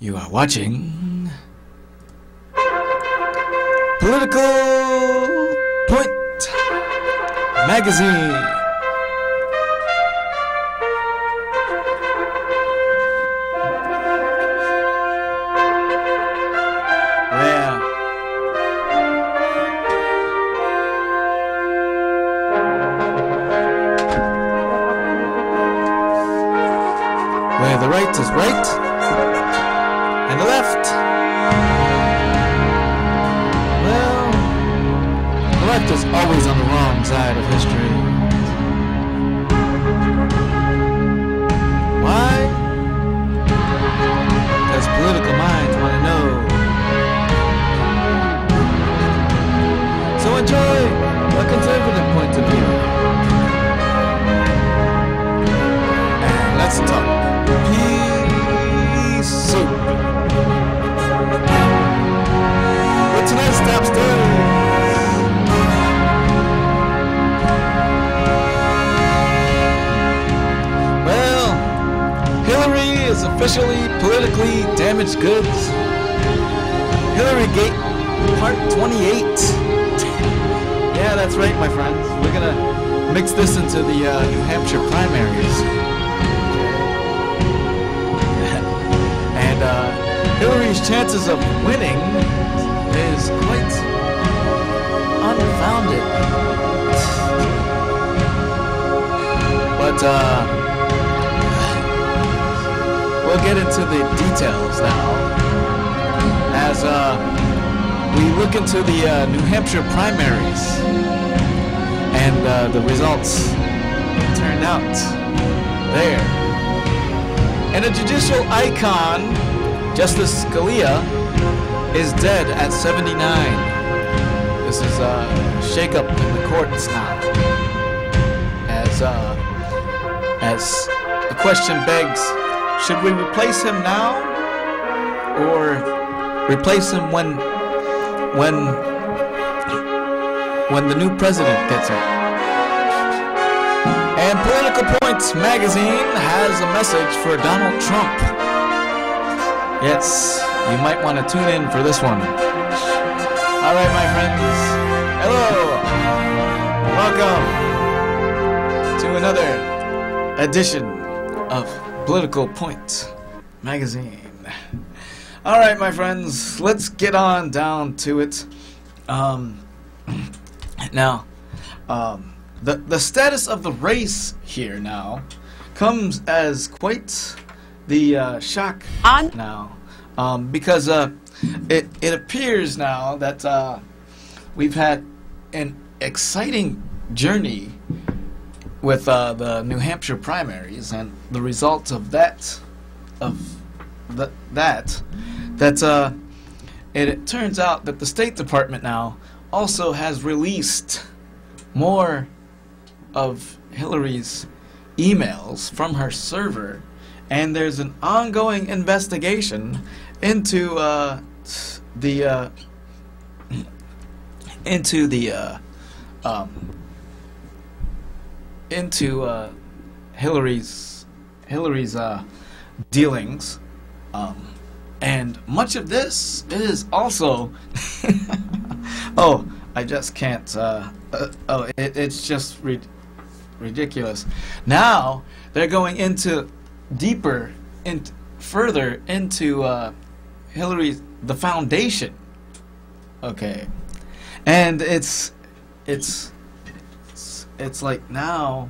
You are watching Political Point Magazine. Where the right is right and the left, well, the left is always on the wrong side of history. Why? Because political minds want to know. So enjoy a conservative point of view. And let's talk pea soup. But tonight's top story. Well, Hillary is officially politically damaged goods. HillaryGate Part 28. Yeah, that's right, my friends. We're gonna mix this into the New Hampshire primaries. Hillary's chances of winning is quite unfounded. But we'll get into the details now as we look into the New Hampshire primaries and the results turned out there. And a judicial icon, Justice Scalia, is dead at 79. This is a shake-up in the courts now. As the question begs, should we replace him now, or replace him when the new president gets it? And Political Points magazine has a message for Donald Trump. Yes, you might want to tune in for this one. All right, my friends. Hello. Welcome to another edition of Political Point magazine. All right, my friends. Let's get on down to it. Now, the status of the race here now comes as quite the shock now, because it appears now that we've had an exciting journey with the New Hampshire primaries and the results of that. It turns out that the State Department now also has released more of Hillary's emails from her server. And there's an ongoing investigation into Hillary's dealings, and much of this is also oh, I just can't it's just ridiculous. Now they're going into deeper and further into Hillary's the foundation. Okay, and it's like now,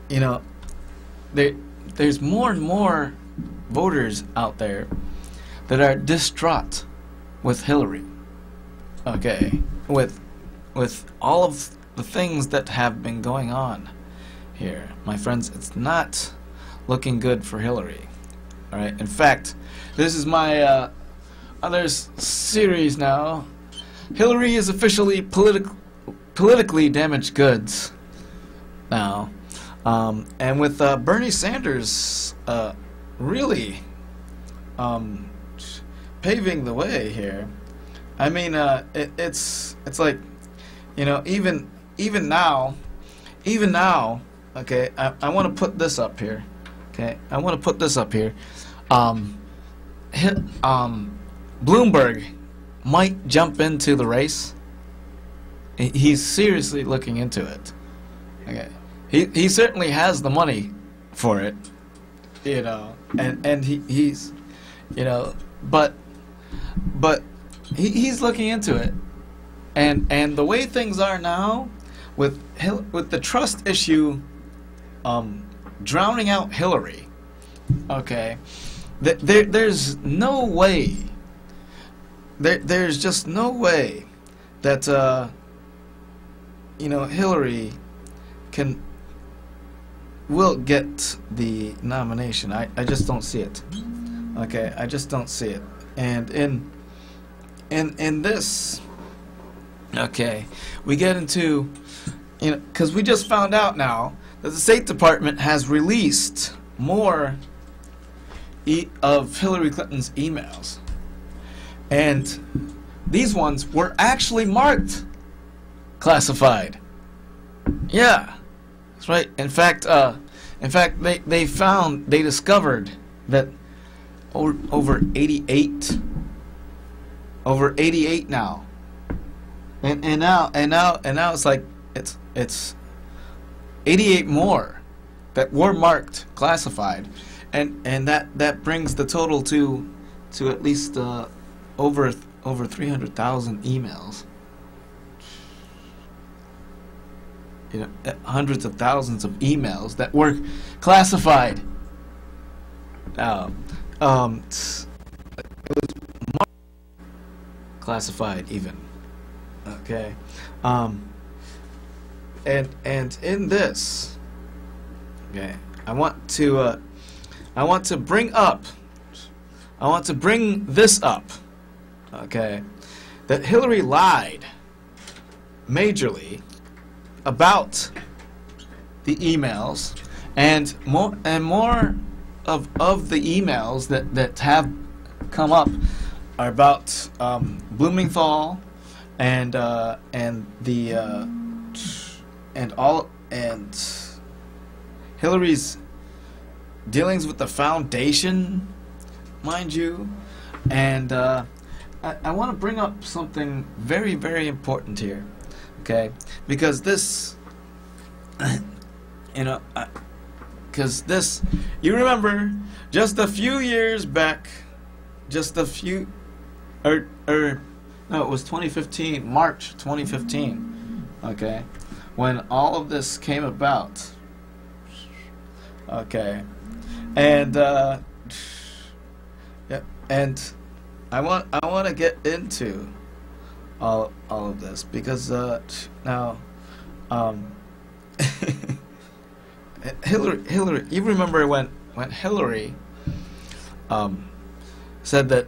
you know, there's more and more voters out there that are distraught with Hillary. Okay, with all of the things that have been going on here, my friends. It's not looking good for Hillary. All right. In fact, this is my other series now. Hillary is officially politically damaged goods now, and with Bernie Sanders really paving the way here. I mean, it's like, you know, even now. Okay, I want to put this up here. Okay, I want to put this up here. Bloomberg might jump into the race. He's seriously looking into it. Okay, he certainly has the money for it, you know, and he's, you know, but he's looking into it, and the way things are now, with the trust issue, drowning out Hillary. Okay, there's no way. There's just no way that you know, Hillary will get the nomination. I just don't see it. Okay, I just don't see it. And in this, okay, we get into, you know, because we just found out now that the State Department has released more of Hillary Clinton's emails, and these ones were actually marked classified. Yeah, that's right. In fact, they discovered that over 88 now, and now it's like it's 88 more that were marked classified, and that brings the total to at least over 300,000 emails. You know, hundreds of thousands of emails that were classified. It was classified even. Okay, and in this, okay, I want to bring this up. Okay, that Hillary lied majorly about the emails, and more of the emails that have come up are about Blumenthal and Hillary's dealings with the foundation, mind you, and I want to bring up something very, very important here. Okay, because this, you know, because this, you remember, just a few years back, no, it was 2015, March 2015, okay, when all of this came about, okay, and yeah, and I want to get into all of this, because now Hillary, you remember when Hillary said that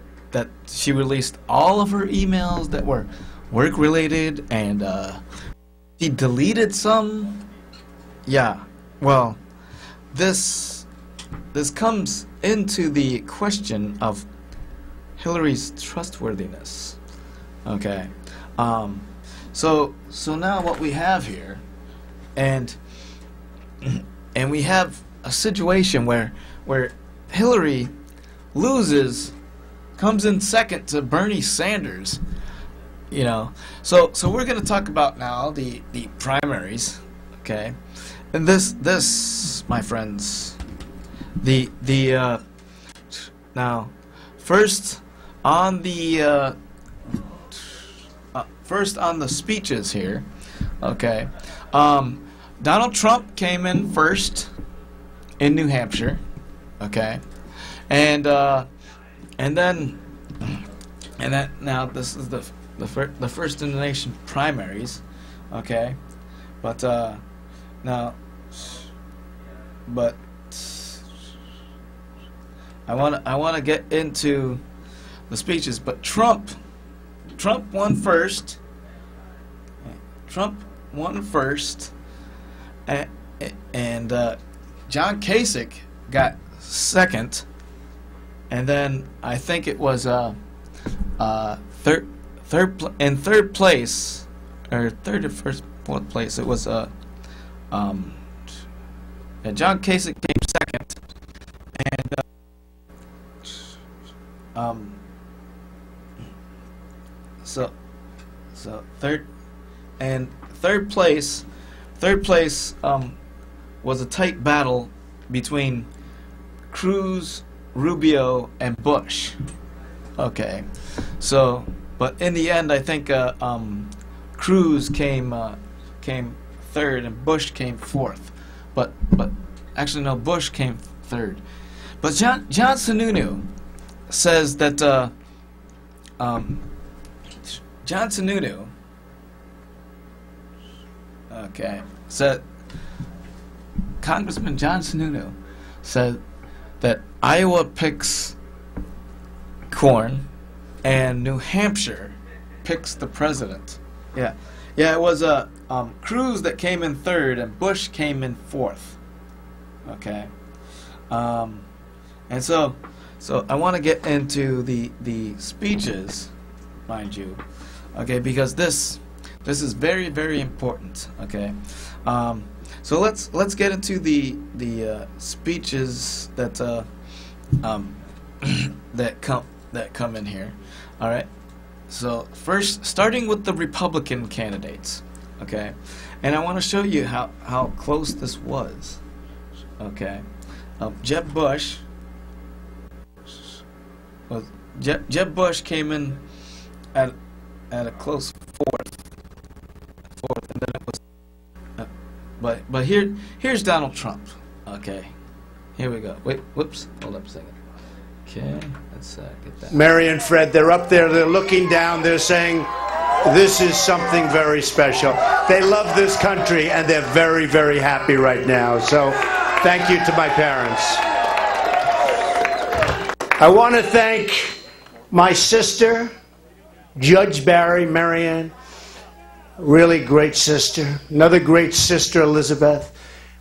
she released all of her emails that were work related, and she deleted some. Yeah, well, this comes into the question of Hillary's trustworthiness. Okay, so now what we have here, and we have a situation where Hillary comes in second to Bernie Sanders, you know. So we're going to talk about now the primaries, okay? And this, my friends, now first on the speeches here, okay. Donald Trump came in first in New Hampshire, okay, and then now this is the first in the nation primaries, okay, but I want to get into the speeches, but Trump won first. Trump won first. And John Kasich got second, and then I think it was third place, or third or fourth place. It was and John Kasich came second, so third place was a tight battle between Cruz, Rubio, and Bush. Okay, so but in the end, I think Cruz came third and Bush came fourth. But actually no, Bush came third. But John Sununu says that John Sununu, okay, said Congressman John Sununu said that Iowa picks corn and New Hampshire picks the president. Yeah, it was Cruz that came in third and Bush came in fourth. Okay, and so I want to get into the speeches, mind you. Okay, because this is very, very important. Okay, so let's get into the speeches that that come in here. All right. So first, starting with the Republican candidates. Okay, and I want to show you how close this was. Okay, Jeb Bush. Well, Jeb Bush came in at a close fourth, and then it was. But here's Donald Trump. Okay, here we go. Wait, whoops, hold up a second. Okay, let's get that. Mary and Fred, they're up there. They're looking down. They're saying, "This is something very special." They love this country, and they're very, very happy right now. So, thank you to my parents. I want to thank my sister, Judge Barry, Marianne, really great sister. Another great sister, Elizabeth.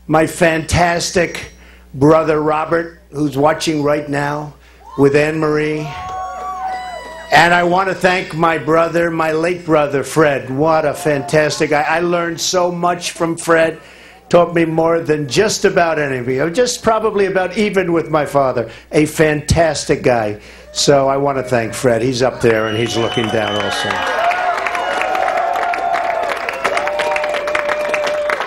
My fantastic brother, Robert, who's watching right now with Anne Marie. And I want to thank my brother, my late brother, Fred. What a fantastic guy. I learned so much from Fred. Taught me more than just about anybody. Just probably about even with my father. A fantastic guy. So I want to thank Fred. He's up there and he's looking down also.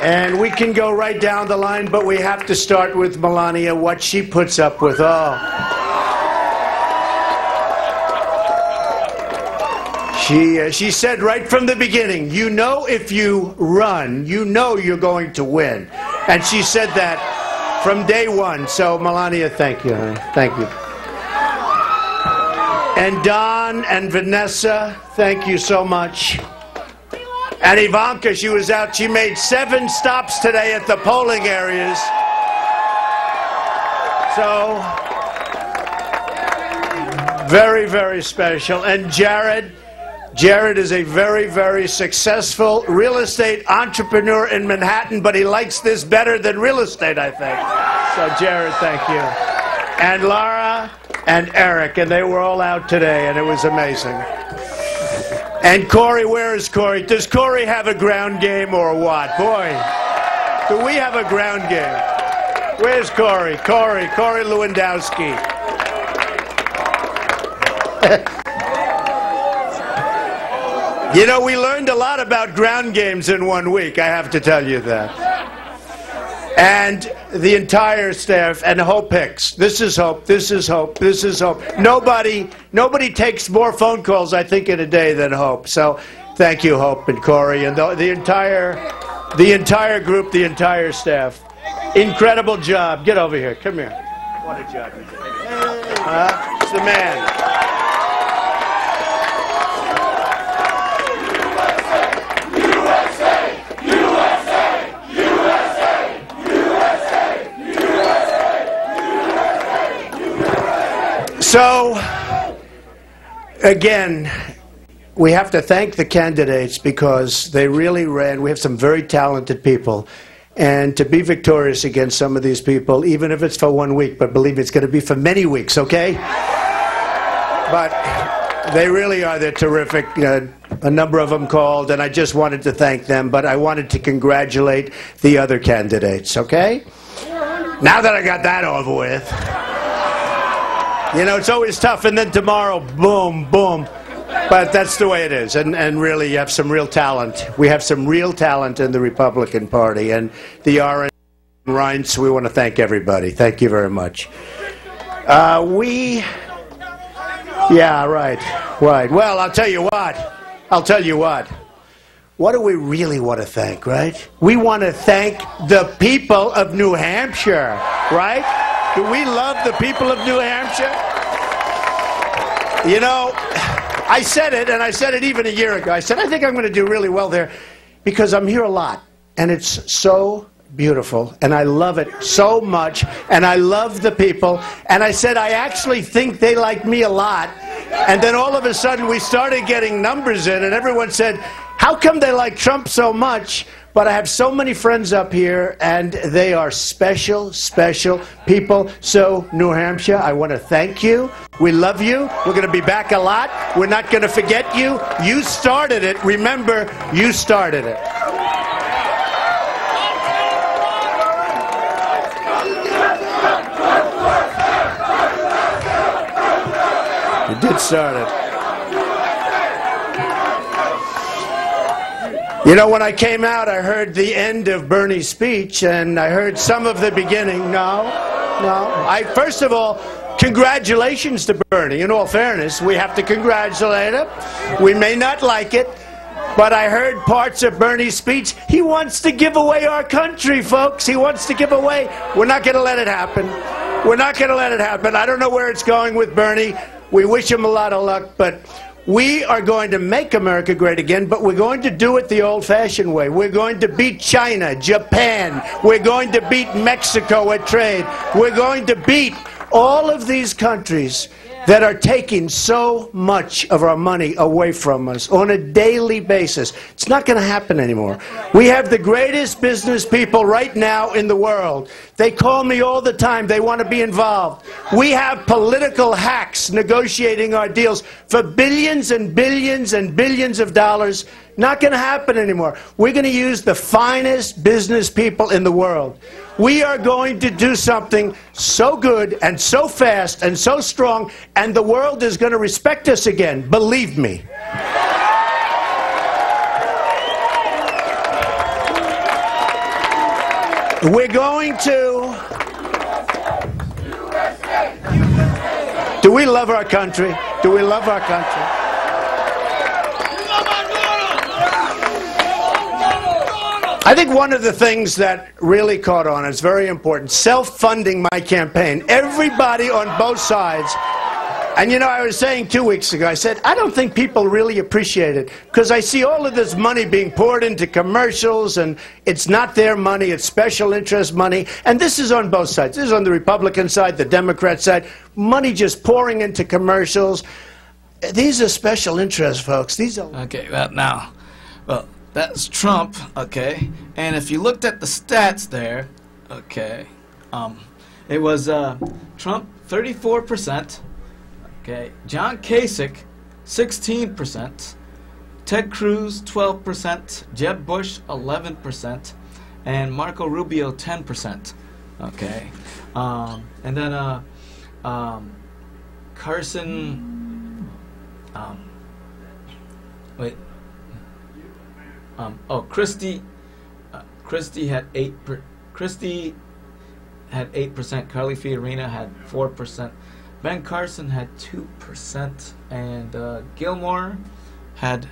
And we can go right down the line, but we have to start with Melania, what she puts up with. Oh. She said right from the beginning, you know if you run, you know you're going to win. And she said that from day one. So, Melania, thank you, honey. Thank you. And Don and Vanessa, thank you so much. And Ivanka, she was out. She made 7 stops today at the polling areas. So, very, very special. And Jared is a very, very successful real estate entrepreneur in Manhattan, but he likes this better than real estate, I think. So, Jared, thank you. And Laura and Eric, and they were all out today, and it was amazing. And Corey, where is Corey? Does Corey have a ground game or what? Boy, do we have a ground game? Where's Corey? Corey Lewandowski. You know, we learned a lot about ground games in 1 week, I have to tell you that. And the entire staff, and Hope Hicks. This is Hope, this is Hope, this is Hope. Nobody takes more phone calls, I think, in a day than Hope. So thank you, Hope and Corey, and the entire group, the entire staff. Incredible job. Get over here. Come here. What a job you did. It's the man. So, again, we have to thank the candidates because they really ran. We have some very talented people. And to be victorious against some of these people, even if it's for 1 week, but believe me, it's going to be for many weeks, okay? But they really are. They're terrific. A number of them called, and I just wanted to thank them. But I wanted to congratulate the other candidates, okay? Now that I got that over with. You know, it's always tough, and then tomorrow, boom, boom. But that's the way it is, and really, you have some real talent. We have some real talent in the Republican Party, and the Orange Reince, we want to thank everybody. Thank you very much. Yeah, right. Well, I'll tell you what. What do we really want to thank, right? We want to thank the people of New Hampshire, right? Do we love the people of New Hampshire? You know, I said it, and I said it even a year ago. I said, I think I'm going to do really well there because I'm here a lot, and it's so beautiful, and I love it so much, and I love the people, and I said, I actually think they like me a lot, and then all of a sudden we started getting numbers in, and everyone said, how come they like Trump so much? But I have so many friends up here, and they are special, special people. So, New Hampshire, I want to thank you. We love you. We're going to be back a lot. We're not going to forget you. You started it. Remember, you started it. You did start it. You know, when I came out, I heard the end of Bernie's speech, and I heard some of the beginning. No. First of all, congratulations to Bernie. In all fairness, we have to congratulate him. We may not like it, but I heard parts of Bernie's speech. He wants to give away our country, folks. He wants to give away. We're not going to let it happen. We're not going to let it happen. I don't know where it's going with Bernie. We wish him a lot of luck, but we are going to make America great again, but we're going to do it the old-fashioned way. We're going to beat China, Japan. We're going to beat Mexico at trade. We're going to beat all of these countries that are taking so much of our money away from us on a daily basis. It's not going to happen anymore. We have the greatest business people right now in the world. They call me all the time. They want to be involved. We have political hacks negotiating our deals for billions and billions and billions of dollars. Not going to happen anymore. We're going to use the finest business people in the world. We are going to do something so good and so fast and so strong, and the world is going to respect us again. Believe me. We're going to... Do we love our country? Do we love our country? I think one of the things that really caught on, it's very important, self-funding my campaign. Everybody on both sides. And you know, I was saying 2 weeks ago, I said, I don't think people really appreciate it, because I see all of this money being poured into commercials, and it's not their money, it's special interest money. And this is on both sides. This is on the Republican side, the Democrat side. Money just pouring into commercials. These are special interests, folks. These are... Okay, well, that's Trump, okay? And if you looked at the stats there, okay, it was Trump 34%, okay, John Kasich 16%, Ted Cruz 12%, Jeb Bush 11%, and Marco Rubio 10%, okay? And then Carson, Christie had 8%. Christie had 8%. Carly Fiorina had 4%. Ben Carson had 2%, and Gilmore had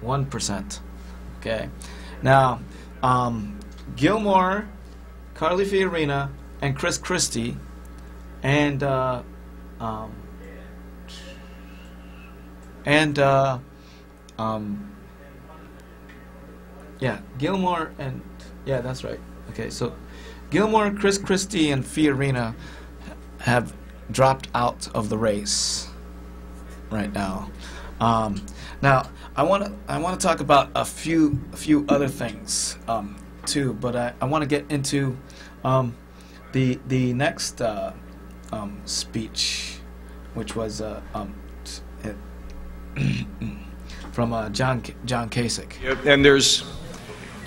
1%. Okay, now Gilmore, Carly Fiorina, and Chris Christie, and yeah, Gilmore and, yeah, that's right. Okay, so Gilmore, Chris Christie, and Fiorina have dropped out of the race right now. Now I want to talk about a few other things too, but I want to get into the next speech, which was from John Kasich. And there's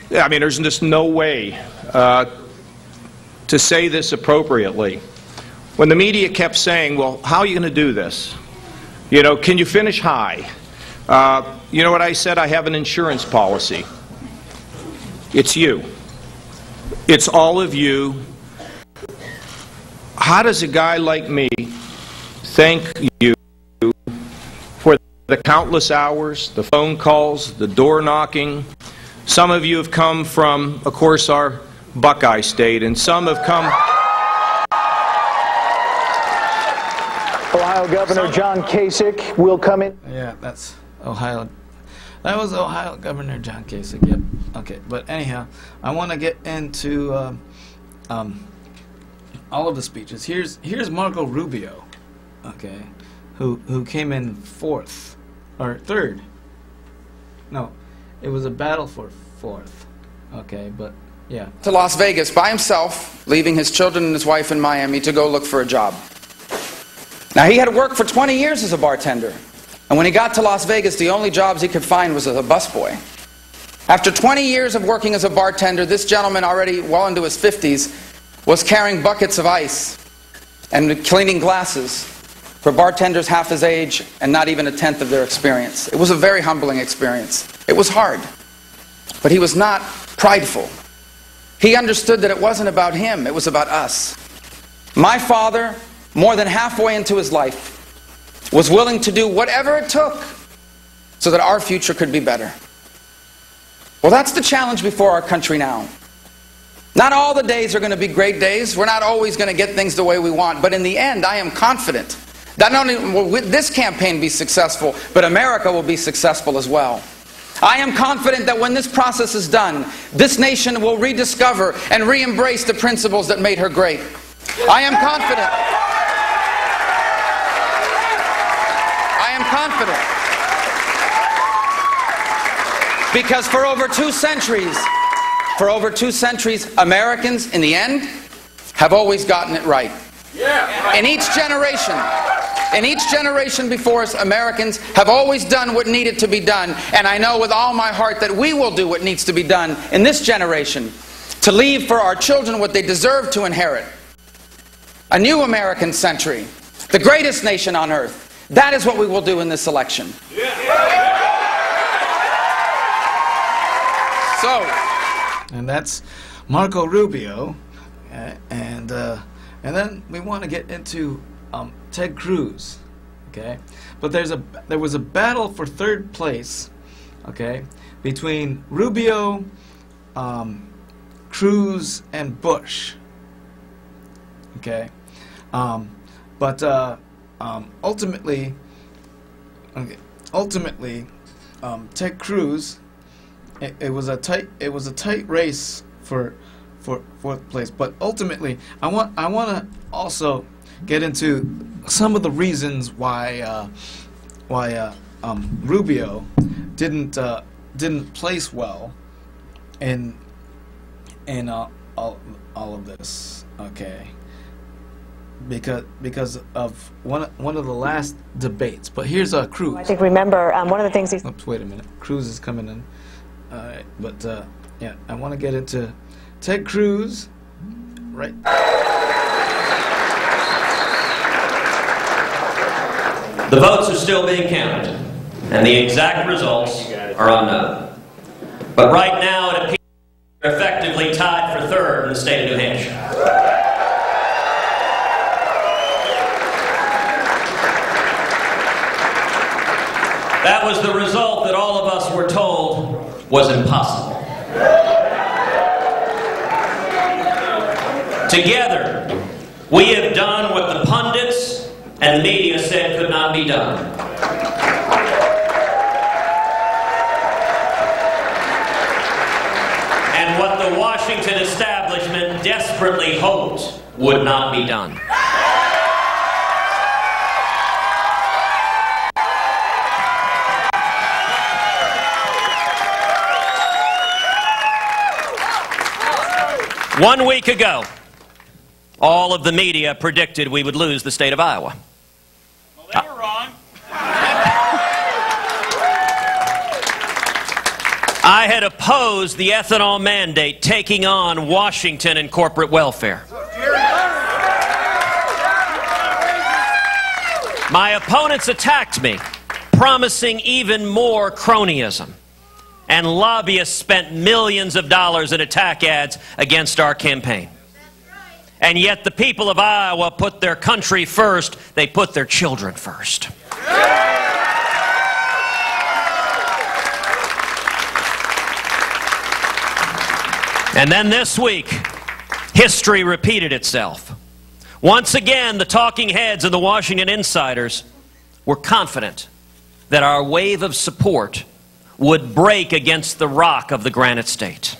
just no way to say this appropriately when the media kept saying, well, how are you going to do this? You know, can you finish high? You know what I said? I have an insurance policy. It's you. It's all of you. How does a guy like me thank you for the countless hours, the phone calls, the door knocking? Some of you have come from, of course, our Buckeye State, and some have come... Ohio Governor John Kasich will come in. Yeah, that's Ohio. That was Ohio Governor John Kasich. Yep. Okay, but anyhow, I want to get into all of the speeches. Here's Marco Rubio, okay, who came in fourth or third. No, it was a battle for fourth. Okay, but yeah. To Las Vegas by himself, leaving his children and his wife in Miami to go look for a job. Now, he had worked for 20 years as a bartender, and when he got to Las Vegas, the only jobs he could find was as a busboy. After 20 years of working as a bartender, this gentleman, already well into his 50s, was carrying buckets of ice and cleaning glasses for bartenders half his age and not even a tenth of their experience. It was a very humbling experience. It was hard, but he was not prideful. He understood that it wasn't about him, it was about us. My father, more than halfway into his life, was willing to do whatever it took so that our future could be better. Well, that's the challenge before our country now. Not all the days are going to be great days. We're not always going to get things the way we want. But in the end, I am confident that not only will this campaign be successful, but America will be successful as well. I am confident that when this process is done, this nation will rediscover and re-embrace the principles that made her great. I am confident. Because for over 2 centuries, Americans, in the end, have always gotten it right. In each generation before us, Americans have always done what needed to be done, and I know with all my heart that we will do what needs to be done in this generation to leave for our children what they deserve to inherit. A new American century, the greatest nation on earth. That is what we will do in this election. And that's Marco Rubio, and then we want to get into Ted Cruz, okay? But there was a battle for third place, okay, between Rubio, Cruz, and Bush, okay? Ultimately, Ted Cruz. It was a tight race for fourth place, but ultimately, I want to also get into some of the reasons why Rubio didn't place well in all of this, okay? Because of one of the last debates. But here's Cruz. I think remember one of the things he. Oops, wait a minute. Cruz is coming in. All right, but yeah, I want to get into Ted Cruz, right? The votes are still being counted, and the exact results are unknown. But right now, it appears we're effectively tied for third in the state of New Hampshire. That was the result that all of us were told was impossible. Together, we have done what the pundits and the media said could not be done. And what the Washington establishment desperately hoped would not be done. One week ago, all of the media predicted we would lose the state of Iowa. Well, they were wrong. I had opposed the ethanol mandate taking on Washington and corporate welfare. My opponents attacked me, promising even more cronyism. And lobbyists spent millions of dollars in attack ads against our campaign. And yet the people of Iowa put their country first. They put their children first. And then this week, history repeated itself. Once again, the talking heads and the Washington insiders were confident that our wave of support would break against the rock of the Granite State.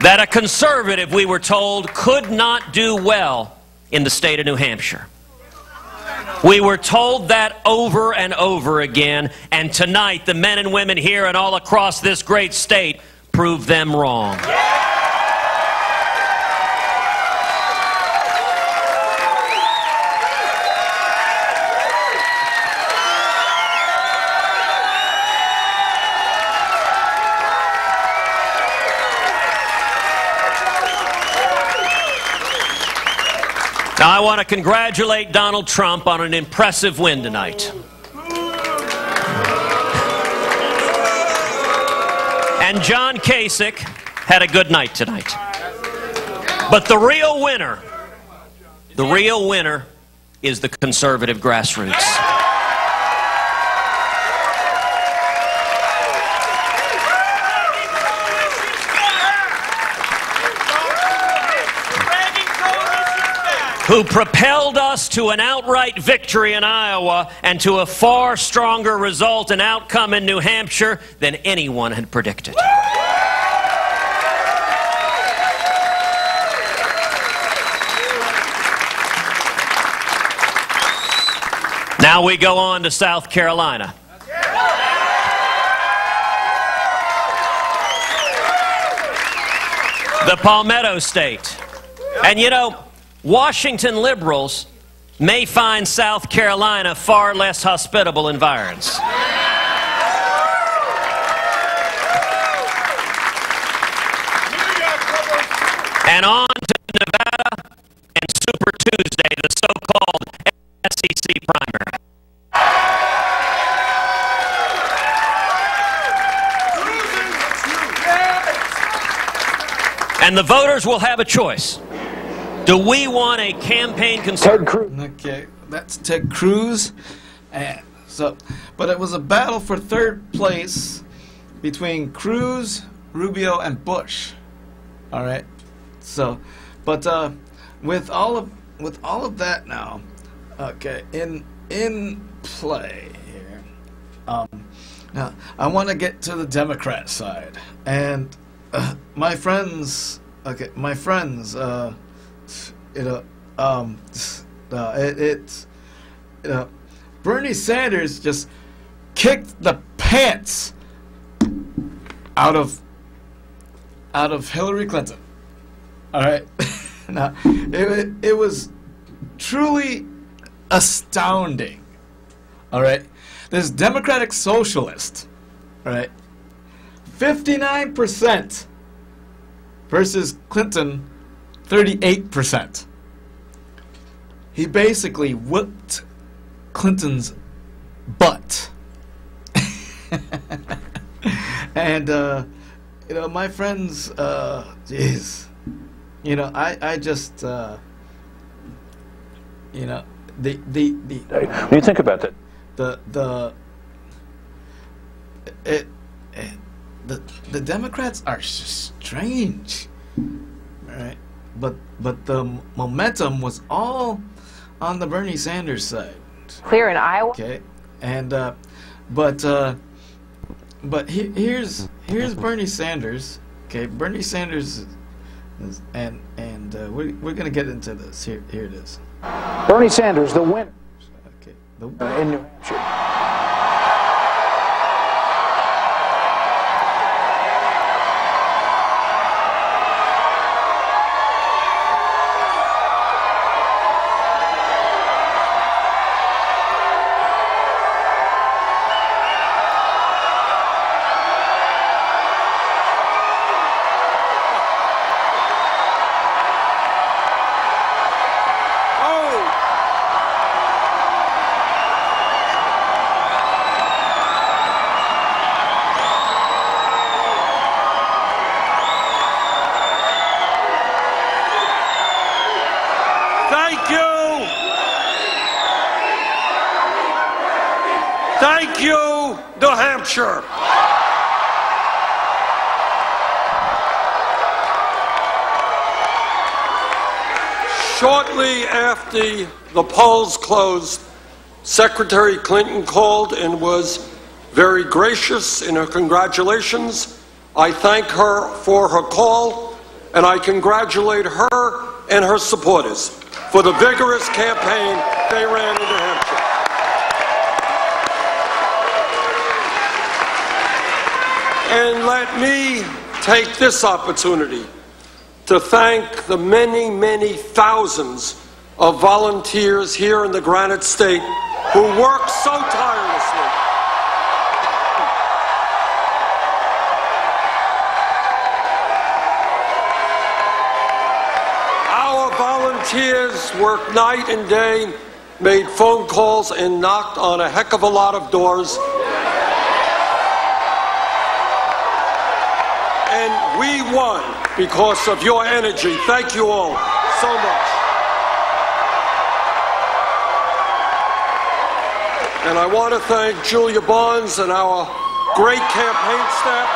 That a conservative, we were told, could not do well in the state of New Hampshire. We were told that over and over again, and tonight the men and women here and all across this great state proved them wrong. Now, I want to congratulate Donald Trump on an impressive win tonight. And John Kasich had a good night tonight. But the real winner is the conservative grassroots. Who propelled us to an outright victory in Iowa and to a far stronger result and outcome in New Hampshire than anyone had predicted. Now we go on to South Carolina. The Palmetto State. And you know, Washington liberals may find South Carolina far less hospitable environs. And on to Nevada and Super Tuesday, the so-called SEC primary. And the voters will have a choice. Do we want a campaign conservative? Okay, that's Ted Cruz. But it was a battle for third place between Cruz, Rubio, and Bush. All right. So, but with all of that now, okay, in play here. Now I want to get to the Democrat side, and my friends. Okay, my friends. Bernie Sanders just kicked the pants out of Hillary Clinton. All right, now it was truly astounding. All right, this Democratic socialist, all right, 59% versus Clinton. 38%. He basically whipped Clinton's butt. And, you know, my friends, jeez, you know, I just, you know, the What do you think about that? The Democrats are strange, right? But the momentum was all on the Bernie Sanders side. Clear in Iowa. Okay, and here's Bernie Sanders. Okay, Bernie Sanders is, and we're gonna get into this. Here it is. Bernie Sanders, the winner. Okay, in New Hampshire. Thank you, New Hampshire. Shortly after the polls closed, Secretary Clinton called and was very gracious in her congratulations. I thank her for her call, and I congratulate her and her supporters for the vigorous campaign they ran in New Hampshire. And let me take this opportunity to thank the many, many thousands of volunteers here in the Granite State who work so tirelessly. Our volunteers worked night and day, made phone calls, and knocked on a heck of a lot of doors. And we won because of your energy. Thank you all so much. And I want to thank Julia Barnes and our great campaign staff.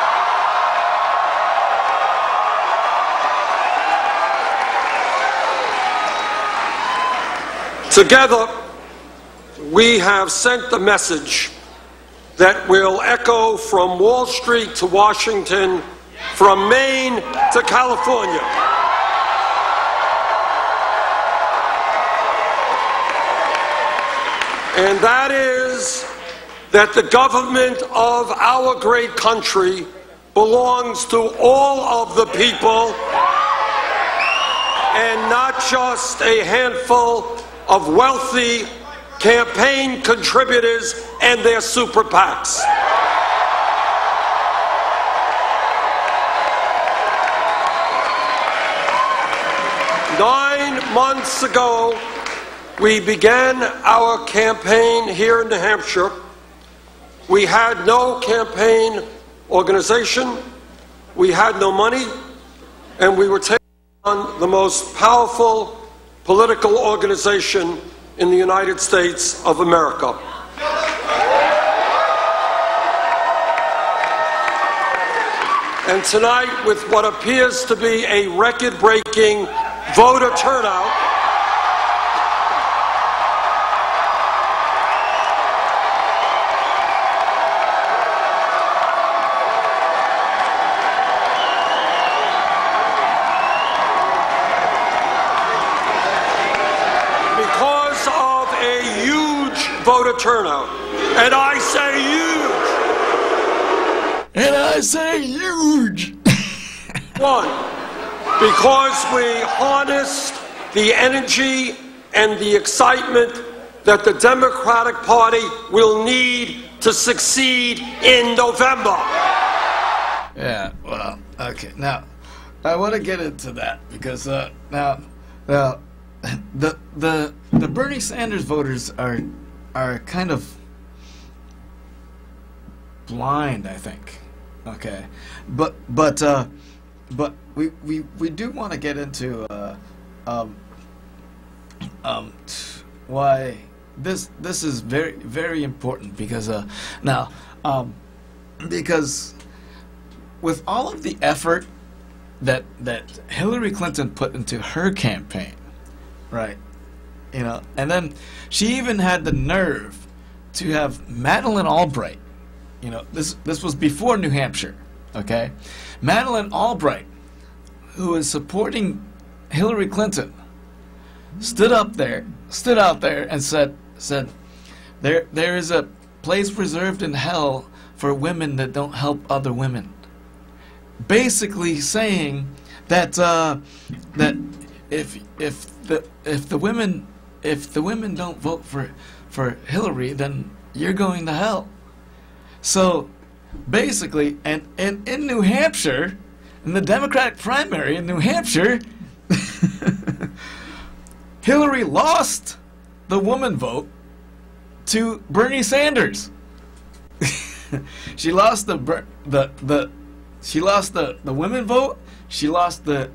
Together, we have sent the message that will echo from Wall Street to Washington, from Maine to California. And that is that the government of our great country belongs to all of the people and not just a handful of wealthy campaign contributors and their super PACs. Nine months ago, we began our campaign here in New Hampshire. We had no campaign organization, we had no money, and we were taking on the most powerful political organization in the United States of America. And tonight, with what appears to be a record-breaking voter turnout, because of a huge voter turnout, and I say huge, And I say huge. one, because we harnessed the energy and the excitement that the Democratic Party will need to succeed in November. Yeah, well, okay. Now, I want to get into that because now, the Bernie Sanders voters are kind of blind, I think. Okay, but we do want to get into why this is very important because now because with all of the effort that Hillary Clinton put into her campaign, right, you know, and then she even had the nerve to have Madeleine Albright. You know, this was before New Hampshire, okay? Madeleine Albright, who is supporting Hillary Clinton, stood out there and said there is a place reserved in hell for women that don't help other women. Basically saying that that if the women don't vote for Hillary, then you're going to hell. So, basically, and in New Hampshire, in the Democratic primary in New Hampshire, Hillary lost the woman vote to Bernie Sanders. She lost the women vote. She lost the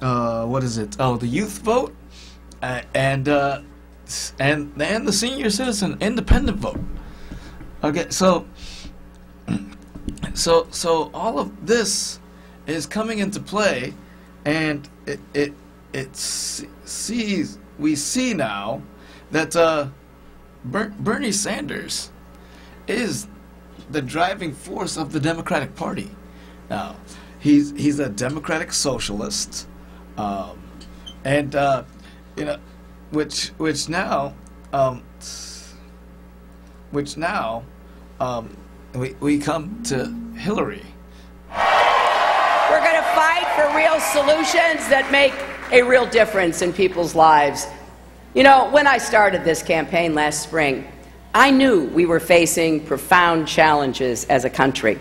what is it? Oh, the youth vote, and and the senior citizen independent vote. Okay, so all of this is coming into play, and we see now that Bernie Sanders is the driving force of the Democratic Party. Now, he's a democratic socialist, and you know, which now we come to Hillary. We're going to fight for real solutions that make a real difference in people's lives. You know, when I started this campaign last spring, I knew we were facing profound challenges as a country.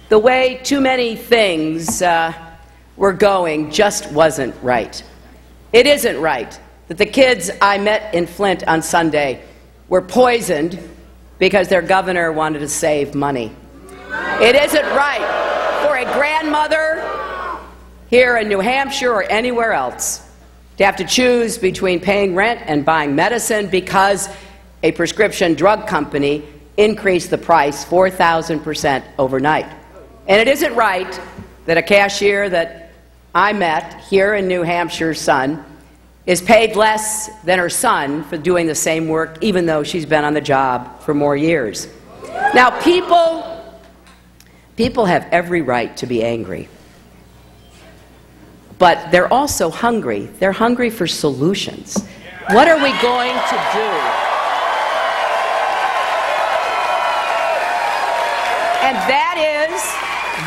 The way too many things were going just wasn't right. It isn't right that the kids I met in Flint on Sunday were poisoned because their governor wanted to save money. It isn't right for a grandmother here in New Hampshire or anywhere else to have to choose between paying rent and buying medicine because a prescription drug company increased the price 4,000% overnight. And it isn't right that a cashier that I met here in New Hampshire's son is paid less than her son for doing the same work, even though she's been on the job for more years. Now, people have every right to be angry. But they're also hungry. They're hungry for solutions. What are we going to do? And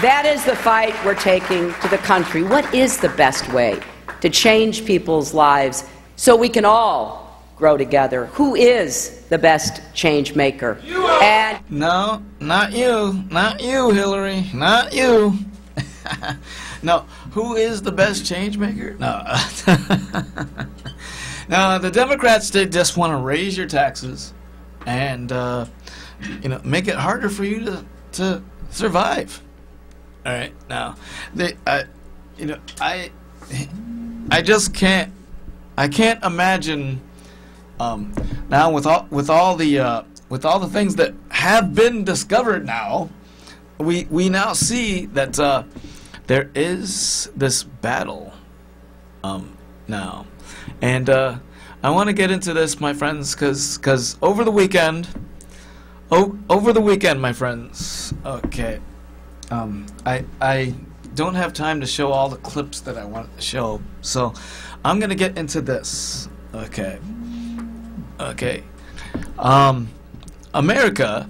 that is the fight we're taking to the country. What is the best way to change people's lives so we can all grow together? Who is the best change maker? And no, not you, Hillary, not you. No, who is the best change maker? No. No, the Democrats, they just want to raise your taxes and you know, make it harder for you to survive. All right, now, you know, I just can't. I can't imagine now with all the things that have been discovered now, we now see that there is this battle now, and I want to get into this, my friends, because over the weekend, my friends. Okay, I don't have time to show all the clips that I want to show, so I'm gonna get into this. Okay. America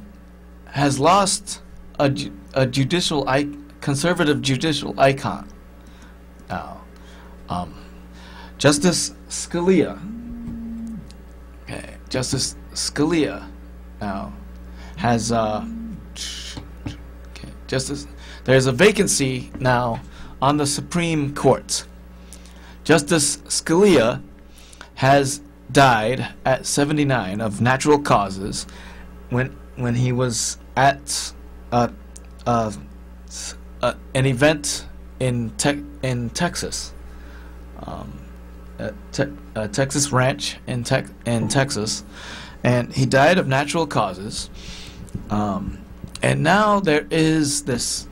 has lost a conservative judicial icon. Now, Justice Scalia. Okay, Justice Scalia now has there's a vacancy now on the Supreme Court. Justice Scalia has died at 79 of natural causes when he was at an event in Texas, a Texas ranch in Texas, and he died of natural causes. And now there is this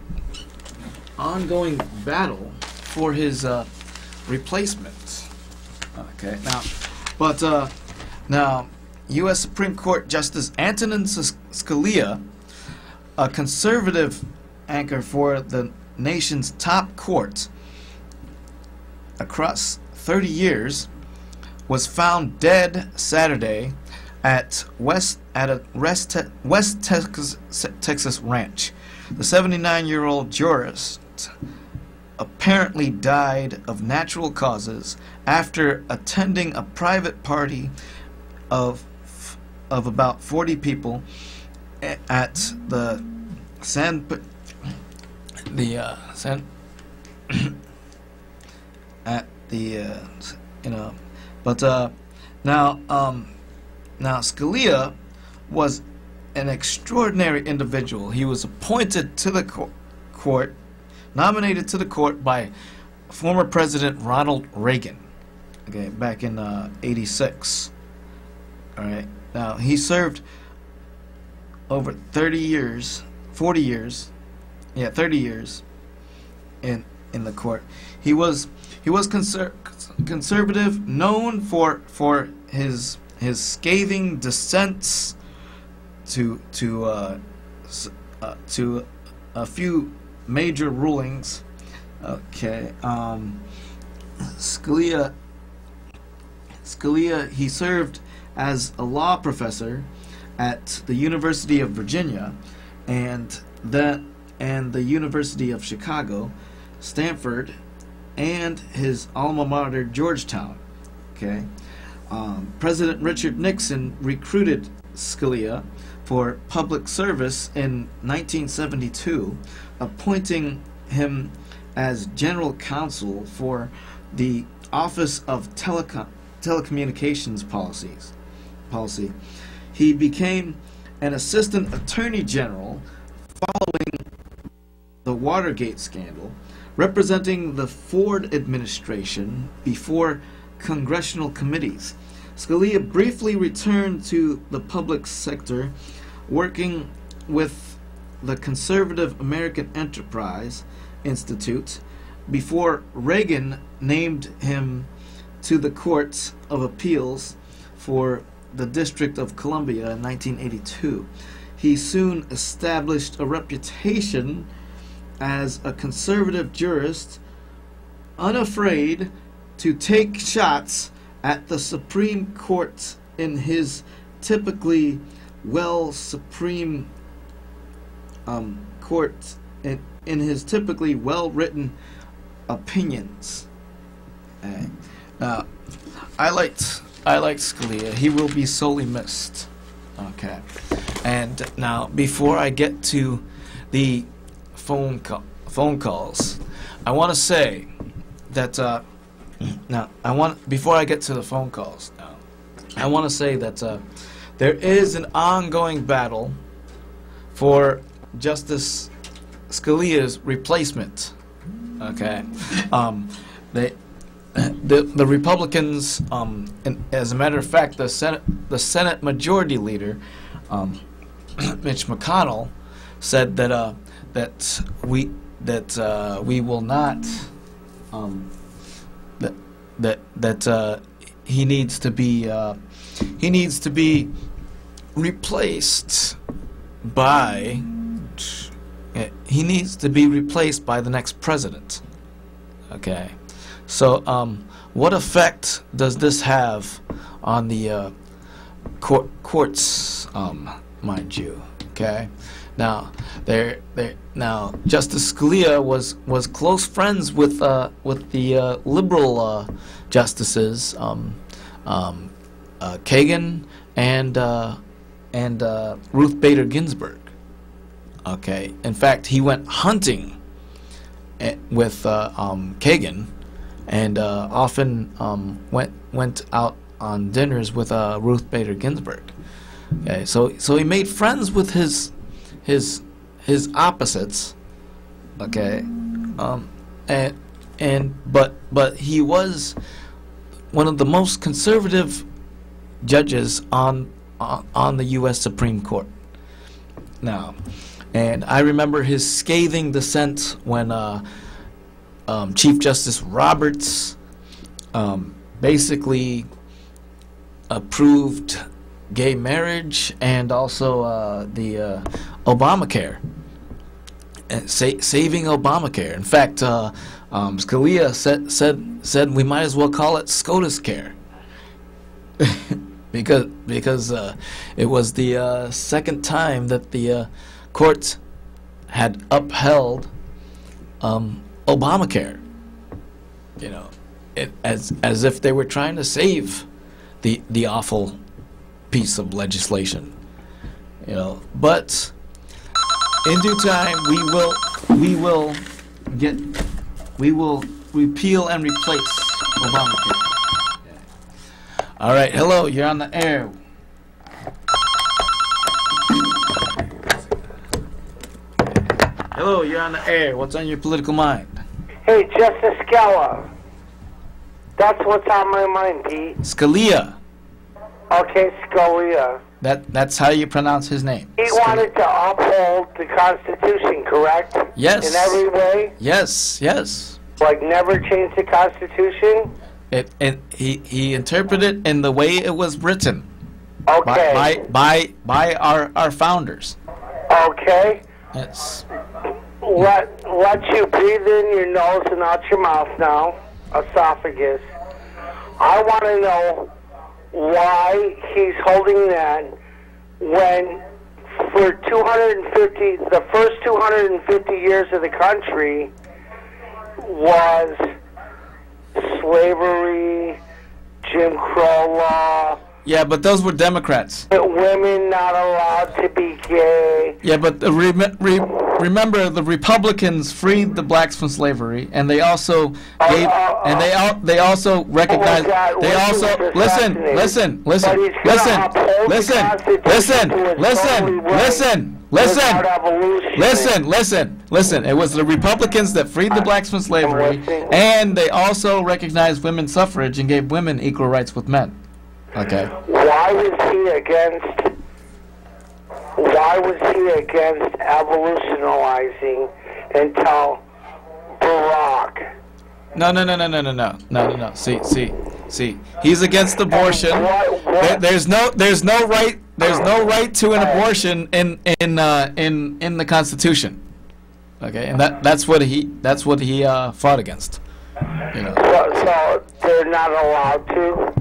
ongoing battle for his replacement. Okay, now, U.S. Supreme Court Justice Antonin Scalia, a conservative anchor for the nation's top court across 30 years, was found dead Saturday at a West Texas ranch. The 79-year-old jurist apparently died of natural causes after attending a private party of about 40 people at the now Scalia was an extraordinary individual. He was appointed to the court, nominated to the court by former President Ronald Reagan, okay, back in '86. All right. Now, he served over 30 years, 40 years, 30 years in the court. He was conservative, known for his scathing dissents to a few major rulings. Okay. Scalia, he served as a law professor at the University of Virginia and the University of Chicago, Stanford, and his alma mater, Georgetown. Okay. President Richard Nixon recruited Scalia for public service in 1972, appointing him as general counsel for the Office of Telecommunications Policy. He became an assistant attorney general following the Watergate scandal, representing the Ford administration before congressional committees. Scalia briefly returned to the public sector, working with the Conservative American Enterprise Institute before Reagan named him to the Court of Appeals for the District of Columbia in 1982. He soon established a reputation as a conservative jurist, unafraid to take shots at the Supreme Court in his typically well-written opinions. Now, I liked Scalia. He will be sorely missed. Okay. And now, before I get to the phone calls, I want to say that before I get to the phone calls, I want to say that there is an ongoing battle for Justice Scalia's replacement. Okay. The Republicans, and as a matter of fact, the Senate Majority Leader, Mitch McConnell, said that we will not he needs to be replaced by the next president. Okay. So, what effect does this have on the courts, mind you? Okay. Now, Justice Scalia was close friends with the liberal justices, Kagan and Ruth Bader Ginsburg. Okay. In fact, he went hunting with Kagan, and often went out on dinners with Ruth Bader Ginsburg. Okay, so he made friends with his opposites. Okay, but he was one of the most conservative judges on the U.S. Supreme Court. Now, and I remember his scathing dissent when Chief Justice Roberts basically approved gay marriage and also the Obamacare, saving Obamacare. In fact, Scalia said we might as well call it SCOTUS care, because it was the second time that the court had upheld Obamacare, as if they were trying to save the awful piece of legislation, But in due time, we will repeal and replace Obamacare. All right, hello, you're on the air. Hello, you're on the air. What's on your political mind? Hey, Justice Scalia. That's what's on my mind, Pete. Scalia. Okay, Scalia. That's how you pronounce his name. He wanted to uphold the Constitution, correct? Yes. In every way? Yes, yes. Like never change the Constitution? He interpreted it in the way it was written. Okay. By our founders. Okay. Yes. Let you breathe in your nose and out your mouth now, esophagus. I want to know why he's holding that when for the first 250 years of the country was slavery, Jim Crow law. Yeah, but those were Democrats. Women not allowed to be gay. Yeah, but remember, the Republicans freed the blacks from slavery, and they also gave, and they also recognized. They also listen. It was the Republicans that freed the blacks from slavery, and they also recognized women's suffrage and gave women equal rights with men. Okay. Why was he against evolutionizing until Barack? No. See. He's against abortion. There's no right to an abortion in the Constitution. Okay, and that's what he fought against. You know. So they're not allowed to.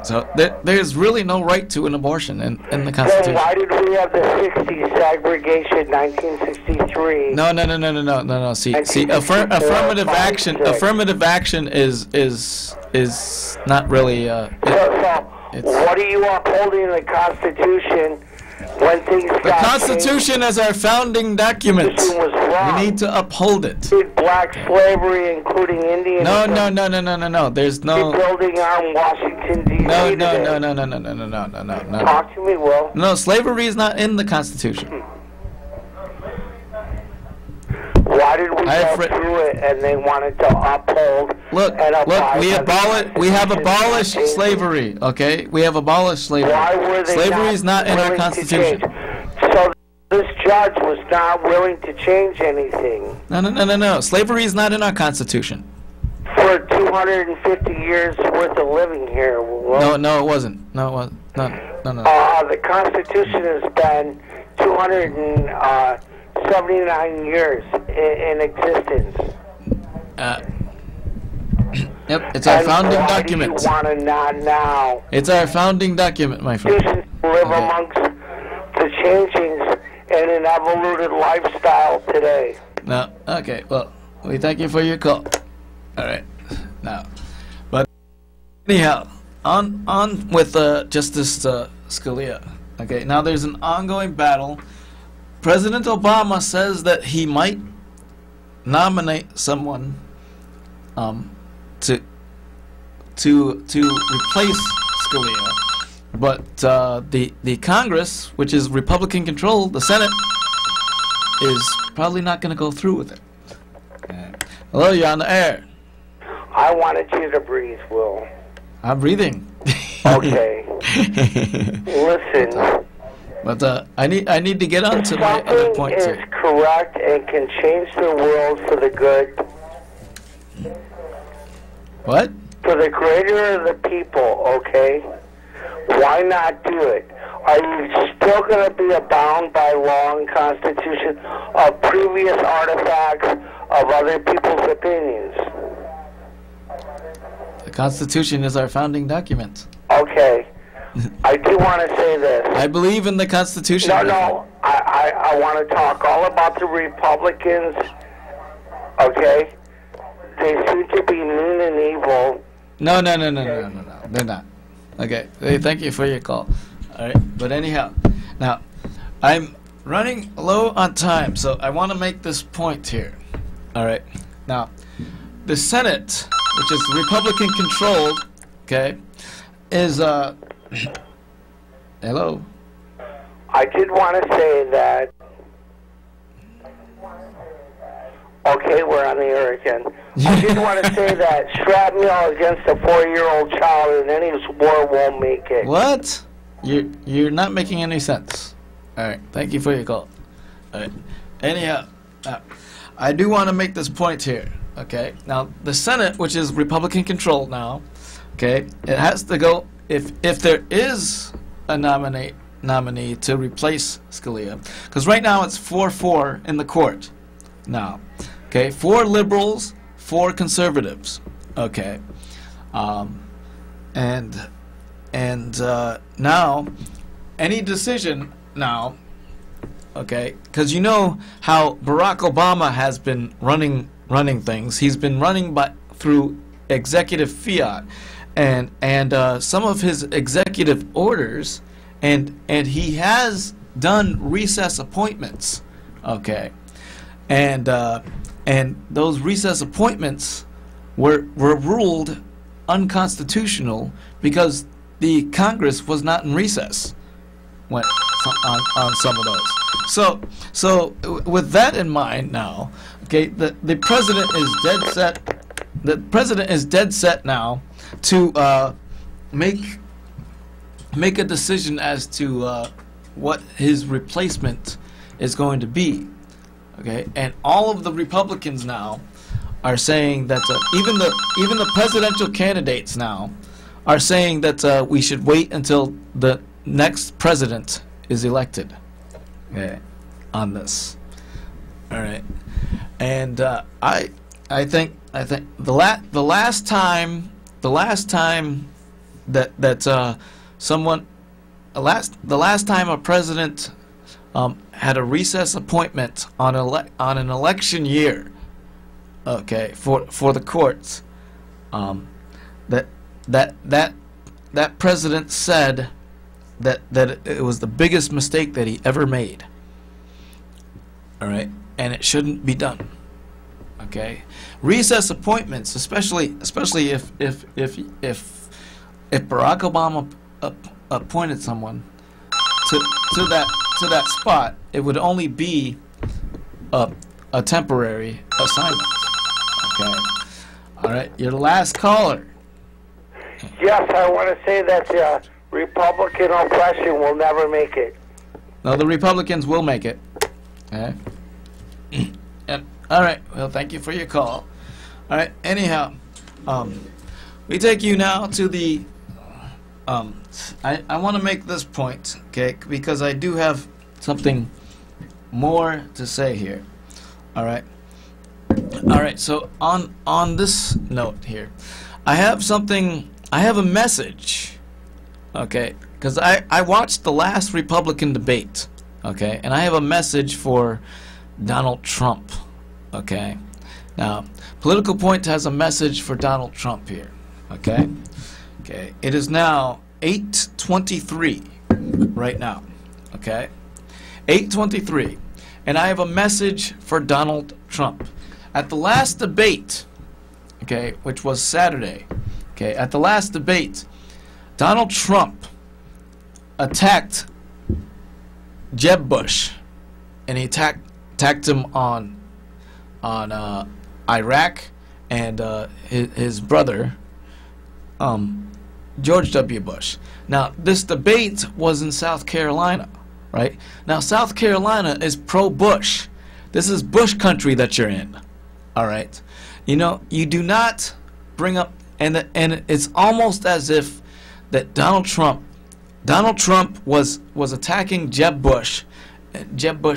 So there's really no right to an abortion in the Constitution. Then why did we have the 60s segregation, 1963? No. See, affirmative action is not really. What are you upholding in the Constitution when things got The Constitution is our founding document. We need to uphold it. Black slavery, including Indian. No. There's no. Building on Washington D.C. No. Talk to me, Will. No, slavery is not in the Constitution. Why did we go through it and they wanted to uphold? Look, we have abolished slavery, okay? We have abolished slavery. Why were they slavery is not in our Constitution. So this judge was not willing to change anything. No. Slavery is not in our Constitution. For 250 years worth of living here. Well, no, it wasn't. No, it wasn't. No. The Constitution has been 279 years in existence. Yep, it's our founding document. Why do you want to not now? It's our founding document, my friend. Live amongst the changings in an evoluted lifestyle today. No, okay, well, we thank you for your call. All right, now, but anyhow, on with Justice Scalia. Okay, now there's an ongoing battle. President Obama says that he might nominate someone to replace Scalia, but the Congress, which is Republican controlled, the Senate, is probably not going to go through with it. Hello, you're on the air. I wanted you to breathe, Will. I'm breathing. Okay. Listen. But I need to get on to my other points here. Something is correct and can change the world for the good. What? For the greater of the people, okay? Why not do it? Are you still going to be bound by law and constitution of previous artifacts of other people's opinions? The Constitution is our founding document. Okay. I do want to say this. I believe in the Constitution. No. I want to talk all about the Republicans, okay? They seem to be mean and evil. No. They're not. Okay. Hey, thank you for your call. All right. But anyhow, now, I'm running low on time, so I want to make this point here. All right. Now, the Senate, which is Republican controlled, okay, is hello. I did want to say that. Okay, we're on the air again. I did want to say that shrapnel against a 4-year-old child in any war won't make it. What? you're not making any sense. All right. Thank you for your call. All right. Anyhow, I do want to make this point here. Okay. Now the Senate, which is Republican controlled now, okay, it has to go if there is a nominee to replace Scalia, because right now it's 4-4 in the court. Now, okay, 4 liberals, 4 conservatives. Okay. Now, any decision now, okay, because you know how Barack Obama has been running things. He's been running through executive fiat, and some of his executive orders, and he has done recess appointments, okay, and those recess appointments were ruled unconstitutional because the Congress was not in recess on some of those. So with that in mind now, okay, the president is dead set. The president is dead set now to make a decision as to what his replacement is going to be. Okay, and all of the Republicans now are saying that even the presidential candidates now are saying that we should wait until the next president is elected. Okay, on this. All right, and I think the last time that the last time a president had a recess appointment on an election year, okay, for the courts, that president said that it was the biggest mistake that he ever made. All right, and it shouldn't be done. Okay, recess appointments, especially if Barack Obama appointed someone to that spot, it would only be a temporary assignment. Okay, all right, your last caller. Yes, I want to say that the Republican oppression will never make it. No, the Republicans will make it. Okay. Yep. All right. Well, thank you for your call. All right. Anyhow, we take you now to the. I want to make this point, okay, because I do have something more to say here. All right. All right. So on this note here, I have a message. Okay, because I watched the last Republican debate. Okay, and I have a message for Donald Trump. Okay, now Political Point has a message for Donald Trump here. Okay, it is now 8:23 right now. Okay, 8:23, and I have a message for Donald Trump. At the last debate, okay, which was Saturday, okay, at the last debate, Donald Trump attacked Jeb Bush, and he attacked him on Iraq and his brother, George W. Bush. Now, this debate was in South Carolina, right? Now, South Carolina is pro-Bush. This is Bush country that you're in, all right? You know, you do not bring up, and it's almost as if that Donald Trump was attacking Jeb Bush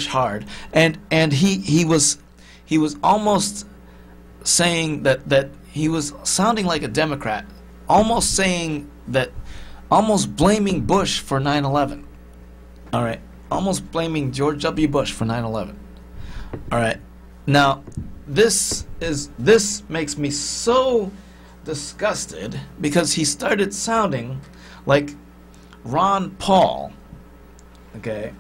hard, and he was almost saying that he was sounding like a Democrat, almost blaming Bush for 9/11. All right, almost blaming George W. Bush for 9/11. All right, now this makes me so disgusted because he started sounding like Ron Paul, okay,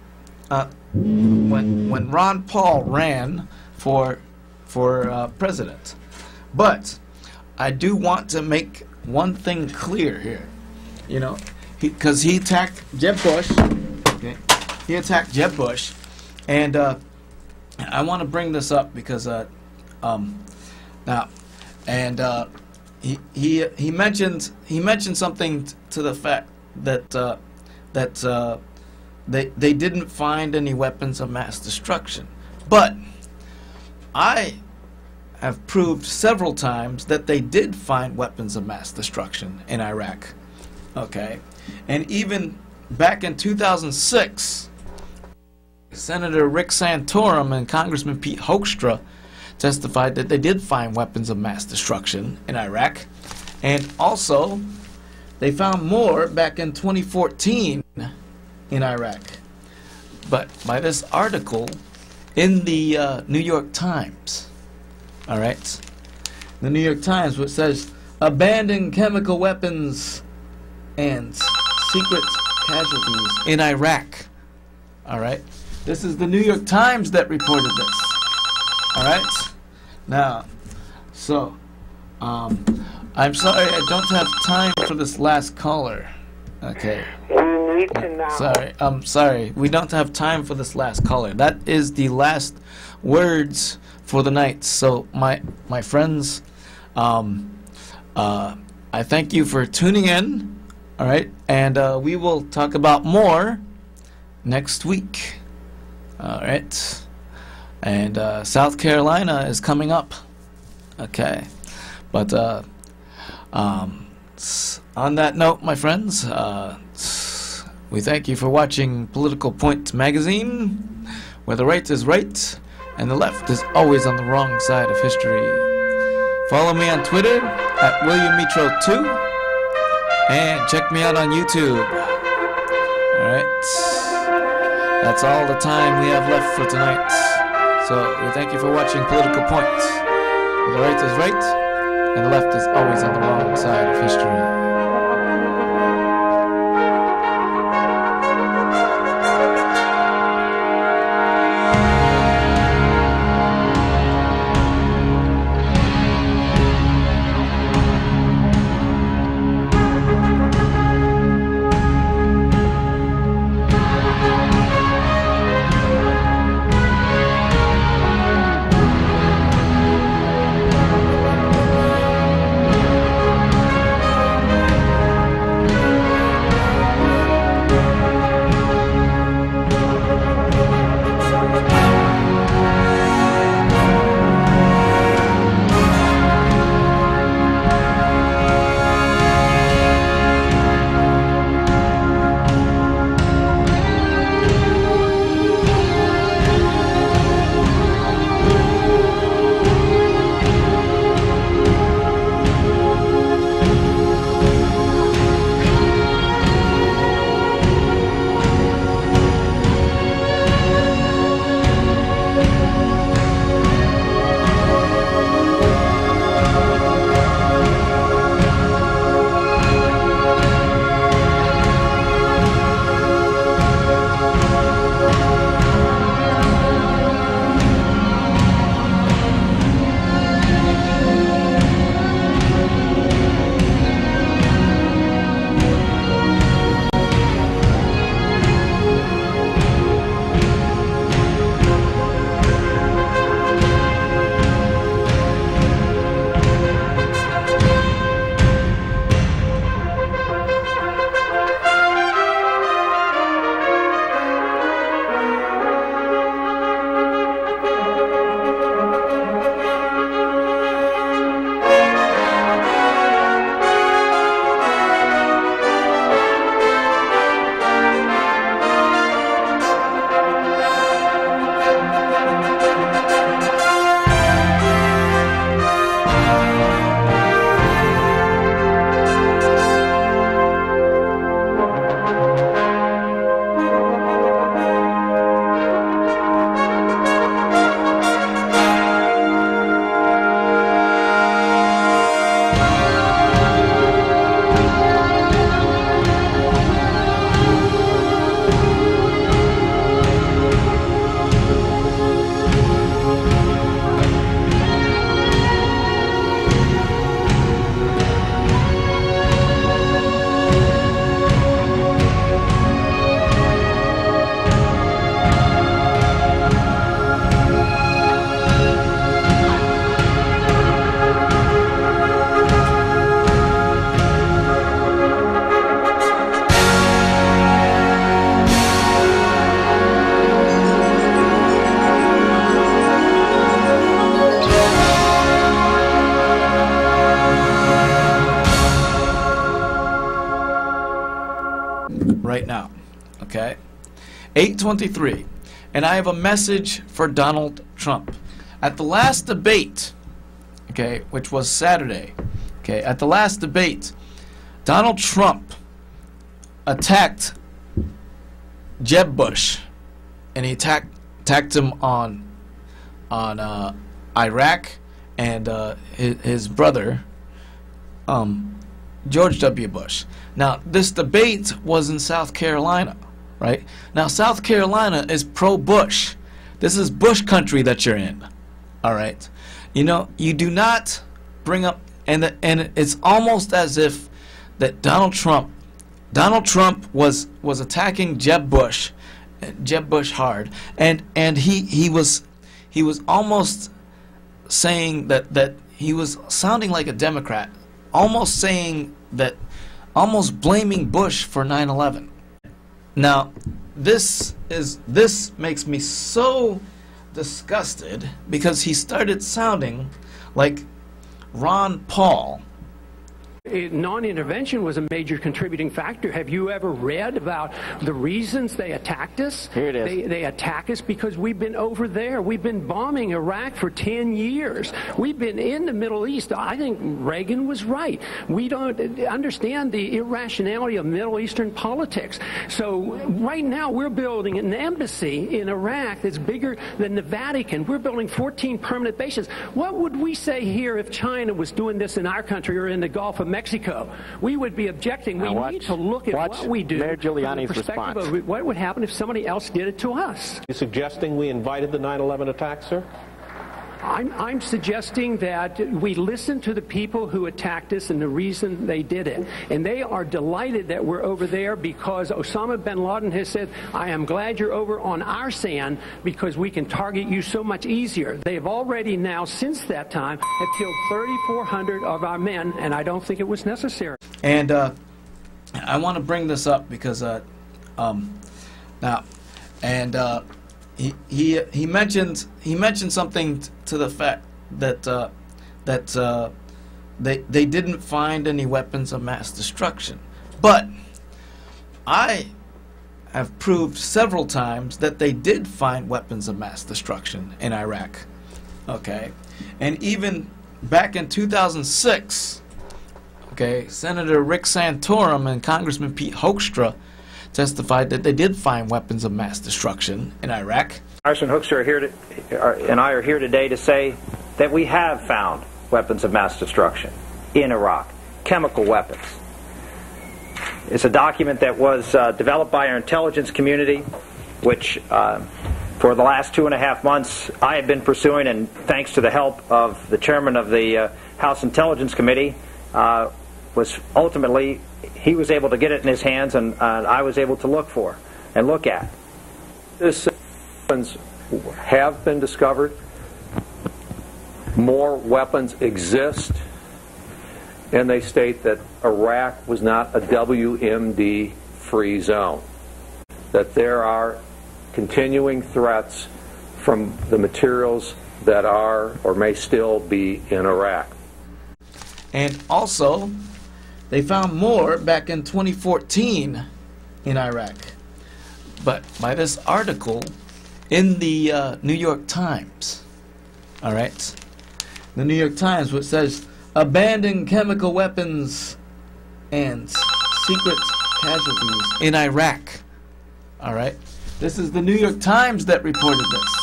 when Ron Paul ran for president. But I do want to make one thing clear here, you know, because he attacked Jeb Bush, okay, he attacked Jeb Bush, and I want to bring this up because he mentioned something to the fact that that they didn't find any weapons of mass destruction. But I have proved several times that they did find weapons of mass destruction in Iraq. Okay? And even back in 2006, Senator Rick Santorum and Congressman Pete Hoekstra testified that they did find weapons of mass destruction in Iraq. And also, they found more back in 2014 in Iraq. But by this article in the New York Times, all right? The New York Times, which says, abandoned chemical weapons and secret casualties in Iraq. All right? This is the New York Times that reported this. All right? Now, so, I'm sorry, I don't have time for this last caller. Okay. We need to know. Sorry, we don't have time for this last caller. That is the last words for the night. So, my friends, I thank you for tuning in. All right, and we will talk about more next week. All right, and South Carolina is coming up. Okay, but on that note, my friends, we thank you for watching Political Point Magazine, where the right is right and the left is always on the wrong side of history. Follow me on Twitter at WilliamMetro2 and check me out on YouTube. Alright, that's all the time we have left for tonight. So we thank you for watching Political Point, where the right is right and the left is always on the wrong side of history. right now. Okay? 8:23. And I have a message for Donald Trump. At the last debate, okay, which was Saturday, okay, at the last debate, Donald Trump attacked Jeb Bush, and he attacked him on Iraq and his brother, George W. Bush. Now, this debate was in South Carolina, right? Now, South Carolina is pro-Bush. This is Bush country that you're in, all right? You know, you do not bring up, and it's almost as if that Donald Trump was attacking Jeb Bush hard, and he was almost saying that he was sounding like a Democrat, almost saying that, almost blaming Bush for 9/11. Now, this makes me so disgusted because he started sounding like Ron Paul. Non-intervention was a major contributing factor. Have you ever read about the reasons they attacked us? Here it is. They attack us because we've been over there. We've been bombing Iraq for 10 years. We've been in the Middle East. I think Reagan was right. We don't understand the irrationality of Middle Eastern politics. So right now we're building an embassy in Iraq that's bigger than the Vatican. We're building 14 permanent bases. What would we say here if China was doing this in our country or in the Gulf of Mexico? We would be objecting. We need to look at what we do Mayor Giuliani's from the perspective response. of what would happen if somebody else did it to us. Are you suggesting we invited the 9/11 attack, sir? I'm suggesting that we listen to the people who attacked us and the reason they did it. And they are delighted that we're over there because Osama bin Laden has said, I am glad you're over on our sand because we can target you so much easier. They have already now, since that time, have killed 3,400 of our men, and I don't think it was necessary. And I want to bring this up because he mentioned something to the fact that they didn't find any weapons of mass destruction, but I have proved several times that they did find weapons of mass destruction in Iraq. Okay, and even back in 2006, okay, Senator Rick Santorum and Congressman Pete Hoekstra testified that they did find weapons of mass destruction in Iraq. Congressman Hoekstra and I are here today to say that we have found weapons of mass destruction in Iraq, chemical weapons. It's a document that was developed by our intelligence community, which for the last 2.5 months I have been pursuing, and thanks to the help of the chairman of the House Intelligence Committee, was ultimately he was able to get it in his hands, and I was able to look for and look at. These weapons have been discovered. More weapons exist, and they state that Iraq was not a WMD-free zone, that there are continuing threats from the materials that are or may still be in Iraq. And also, they found more back in 2014 in Iraq. But by this article in the New York Times, all right? The New York Times, which says, abandoned chemical weapons and secret casualties in Iraq. All right? This is the New York Times that reported this.